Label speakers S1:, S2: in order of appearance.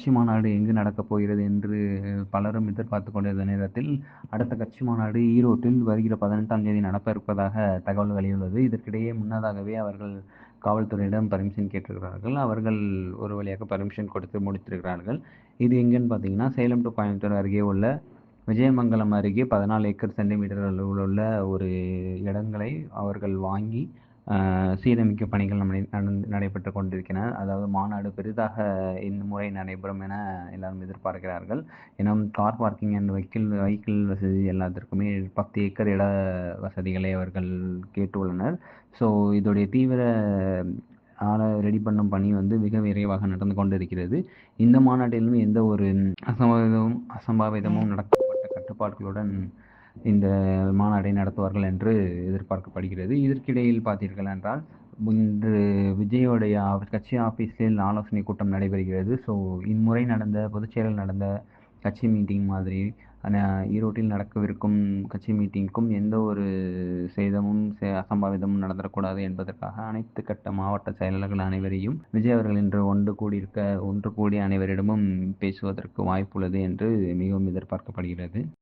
S1: கட்சி மாநாடு எங்கு நடக்கப் போகிறது என்று பலரும் எதிர்பார்த்துக் கொண்டிருந்த நேரத்தில், அடுத்த கட்சி மாநாடு ஈரோட்டில் வருகிற 18ஆம் தேதி நடக்க இருப்பதாக தகவல் வெளியுள்ளது. இதற்கிடையே முன்னதாகவே அவர்கள் காவல்துறையிடம் பர்மிஷன் கேட்டிருக்கிறார்கள். அவர்கள் ஒரு வழியாக பர்மிஷன் கொடுத்து முடித்திருக்கிறார்கள். இது எங்கேன்னு பார்த்தீங்கன்னா, சேலம் டு கோயம்புத்தூர் அருகே உள்ள விஜயமங்கலம் அருகே 14 ஏக்கர் சென்டிமீட்டர் அளவில் உள்ள ஒரு இடங்களை அவர்கள் வாங்கி சீரமைக்கும் பணிகள் நடைபெற்று கொண்டிருக்கின்றன. அதாவது மாநாடு பெரிதாக இந்த முறை நடைபெறும் என எல்லாரும் எதிர்பார்க்கிறார்கள். ஏன்னா கார் பார்க்கிங் அண்ட் வெஹிக்கிள் வசதி எல்லாத்திற்குமே 10 ஏக்கர் இட வசதிகளை அவர்கள் கேட்டுள்ளனர். ஸோ இதோடைய தீவிர ரெடி பண்ணும் பணி மிக விரைவாக நடந்து கொண்டிருக்கிறது. இந்த மாநாட்டிலும் எந்த ஒரு அசம்பாவிதமும் நடக்கப்பட்ட கட்டுப்பாடுகளுடன் இந்த மாநாட்டை நடத்துவார்கள் என்று எதிர்பார்க்கப்படுகிறது. இதற்கிடையில் பார்த்தீர்கள் என்றால், இன்று விஜயோடைய கட்சி ஆஃபீஸில் ஆலோசனை கூட்டம் நடைபெறுகிறது. ஸோ இம்முறை புதுச்சேரியில் நடந்த கட்சி மீட்டிங் மாதிரி ஈரோட்டில் நடக்கவிருக்கும் கட்சி மீட்டிங்க்கும் எந்த ஒரு சேதமும் அசம்பாவிதமும் நடந்துடக்கூடாது என்பதற்காக அனைத்து கட்ட மாவட்ட செயலாளர்கள் அனைவரையும் விஜய் அவர்கள் இன்று ஒன்று கூடி அனைவரிடமும் பேசுவதற்கு வாய்ப்புள்ளது என்று மிகவும் எதிர்பார்க்கப்படுகிறது.